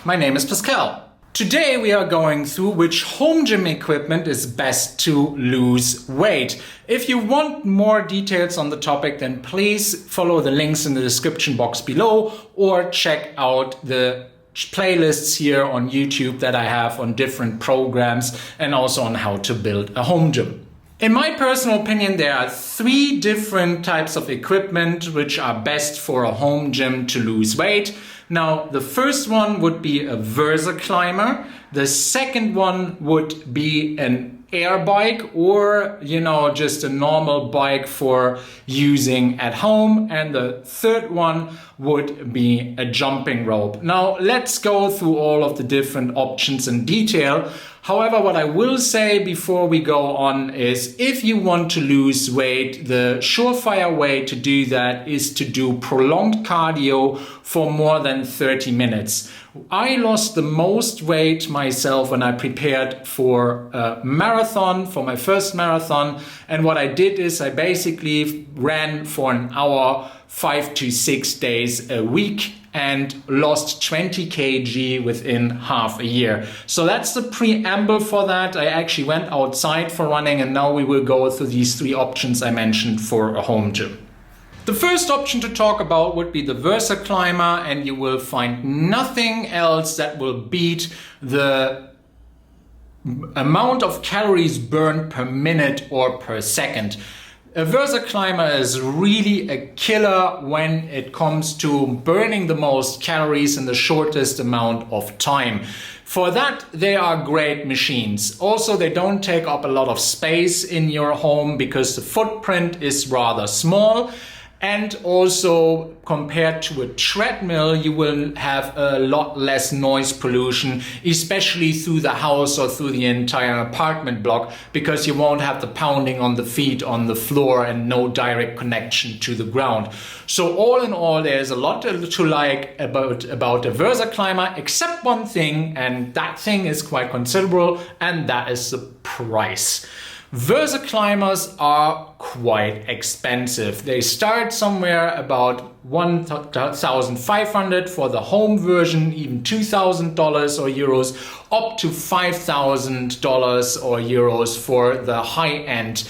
My name is Pascal. Today we are going through which home gym equipment is best to lose weight. If you want more details on the topic, then please follow the links in the description box below or check out the playlists here on YouTube that I have on different programs and also on how to build a home gym. In my personal opinion, there are 3 different types of equipment which are best for a home gym to lose weight. Now, the first one would be a Versaclimber. The second one would be an Airbike or, just a normal bike for using at home. And the third one would be a jumping rope. Now, let's go through all of the different options in detail. However, what I will say before we go on is if you want to lose weight, the surefire way to do that is to do prolonged cardio for more than 30 minutes. I lost the most weight myself when I prepared for a marathon, for my first marathon. And what I did is I basically ran for an hour, 5 to 6 days a week, and lost 20 kg within half a year. So that's the preamble for that. I actually went outside for running, and now we will go through these 3 options I mentioned for a home gym. The first option to talk about would be the Versaclimber, and you will find nothing else that will beat the amount of calories burned per minute or per second. A Versaclimber is really a killer when it comes to burning the most calories in the shortest amount of time. For that, they are great machines. Also, they don't take up a lot of space in your home because the footprint is rather small. And also, compared to a treadmill, you will have a lot less noise pollution, especially through the house or through the entire apartment block, because you won't have the pounding on the feet on the floor and no direct connection to the ground. So all in all, there's a lot to like about a Versaclimber, except one thing, and that thing is quite considerable, and that is the price. Versaclimbers are quite expensive. They start somewhere about $1,500 for the home version, even $2,000 or euros, up to $5,000 or euros for the high-end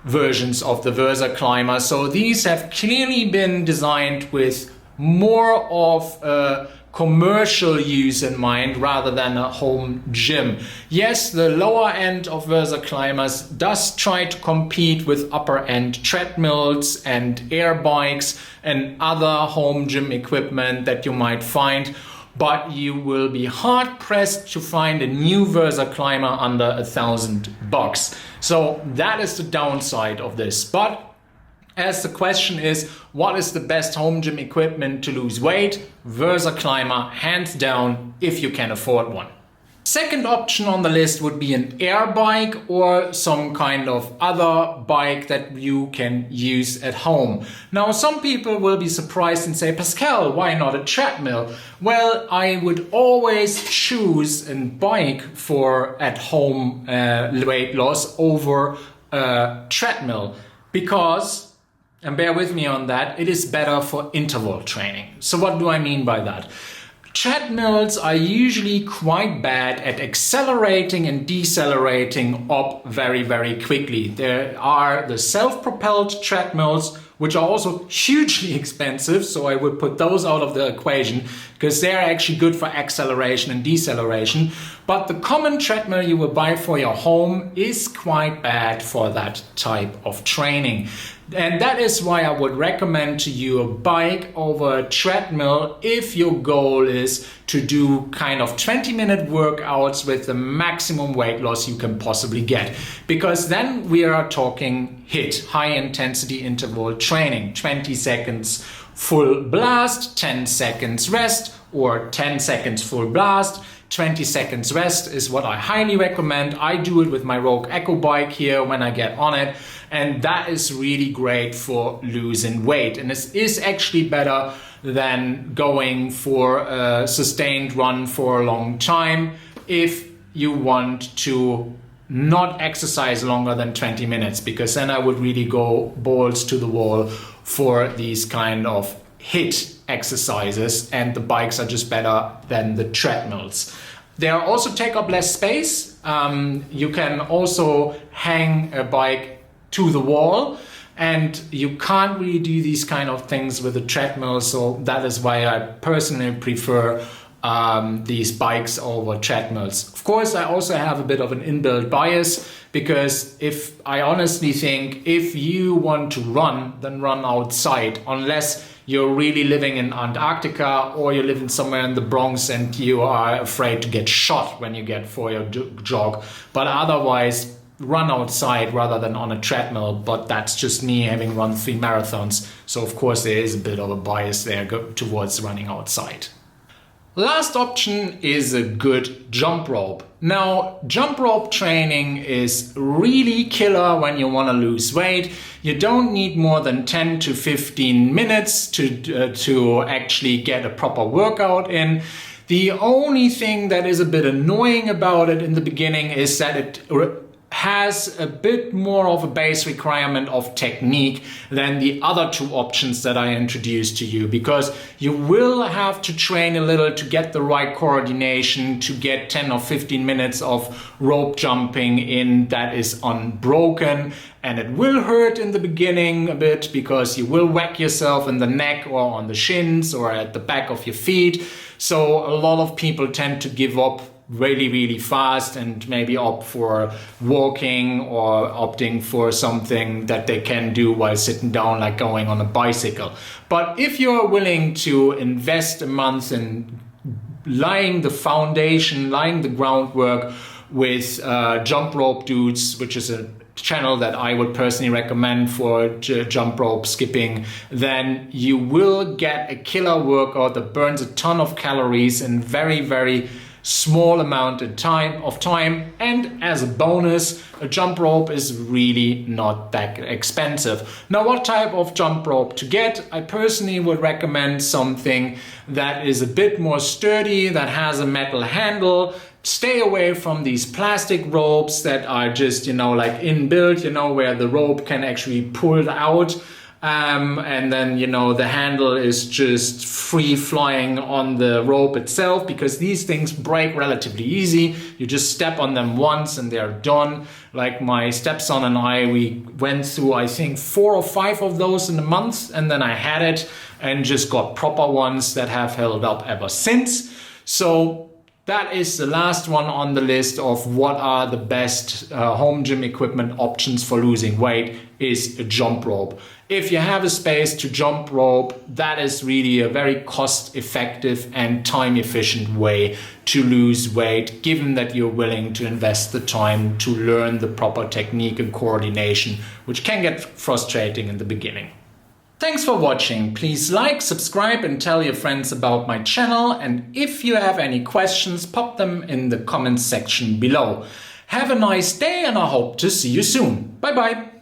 versions of the Versaclimber. So these have clearly been designed with more of a commercial use in mind rather than a home gym. Yes, the lower end of Versaclimbers does try to compete with upper end treadmills and Airbikes and other home gym equipment that you might find, but you will be hard pressed to find a new Versaclimber under $1,000. So that is the downside of this. But as the question is, what is the best home gym equipment to lose weight? Versaclimber, hands down, if you can afford one. Second option on the list would be an air bike or some kind of other bike that you can use at home. Now, some people will be surprised and say, Pascal, why not a treadmill? Well, I would always choose a bike for at home weight loss over a treadmill because, and bear with me on that, it is better for interval training. So what do I mean by that? Treadmills are usually quite bad at accelerating and decelerating up very, very quickly. There are the self-propelled treadmills, which are also hugely expensive, so I would put those out of the equation because they're actually good for acceleration and deceleration. But the common treadmill you will buy for your home is quite bad for that type of training. And that is why I would recommend to you a bike over a treadmill if your goal is to do kind of 20-minute workouts with the maximum weight loss you can possibly get. Because then we are talking HIIT, high intensity interval training, 20 seconds full blast, 10 seconds rest, or 10 seconds full blast. 20 seconds rest is what I highly recommend. I do it with my Rogue Echo bike here when I get on it, and that is really great for losing weight. And this is actually better than going for a sustained run for a long time if you want to not exercise longer than 20 minutes, because then I would really go balls to the wall for these kind of HIIT exercises, and the bikes are just better than the treadmills. They also take up less space. You can also hang a bike to the wall, and you can't really do these kind of things with a treadmill, so that is why I personally prefer these bikes over treadmills. Of course, I also have a bit of an inbuilt bias, because if I honestly think if you want to run, then run outside, unless you're really living in Antarctica or you're living somewhere in the Bronx and you are afraid to get shot when you get for your jog. But otherwise, run outside rather than on a treadmill. But that's just me, having run 3 marathons. So of course there is a bit of a bias there towards running outside. Last option is a good jump rope. Now, jump rope training is really killer when you want to lose weight. You don't need more than 10 to 15 minutes to actually get a proper workout in. The only thing that is a bit annoying about it in the beginning is that it has a bit more of a base requirement of technique than the other 2 options that I introduced to you, because you will have to train a little to get the right coordination, to get 10 or 15 minutes of rope jumping in that is unbroken. And it will hurt in the beginning a bit, because you will whack yourself in the neck or on the shins or at the back of your feet. So a lot of people tend to give up really fast and maybe opt for walking or opting for something that they can do while sitting down, like going on a bicycle. But if you're willing to invest a month in laying the foundation, laying the groundwork with Jump Rope Dudes, which is a channel that I would personally recommend for jump rope skipping, then you will get a killer workout that burns a ton of calories in very small amount of time, and as a bonus, a jump rope is really not that expensive. Now, what type of jump rope to get? I personally would recommend something that is a bit more sturdy, that has a metal handle. Stay away from these plastic ropes that are just, like inbuilt, where the rope can actually pull out. And then, the handle is just free flying on the rope itself, because these things break relatively easy. You just step on them once and they're done. Like my stepson and I, we went through, I think, 4 or 5 of those in a month, and then I had it and just got proper ones that have held up ever since. So that is the last one on the list of what are the best home gym equipment options for losing weight, is a jump rope. If you have a space to jump rope, that is really a very cost-effective and time-efficient way to lose weight, given that you're willing to invest the time to learn the proper technique and coordination, which can get frustrating in the beginning. Thanks for watching. Please like, subscribe, and tell your friends about my channel. And if you have any questions, pop them in the comments section below. Have a nice day, and I hope to see you soon. Bye bye.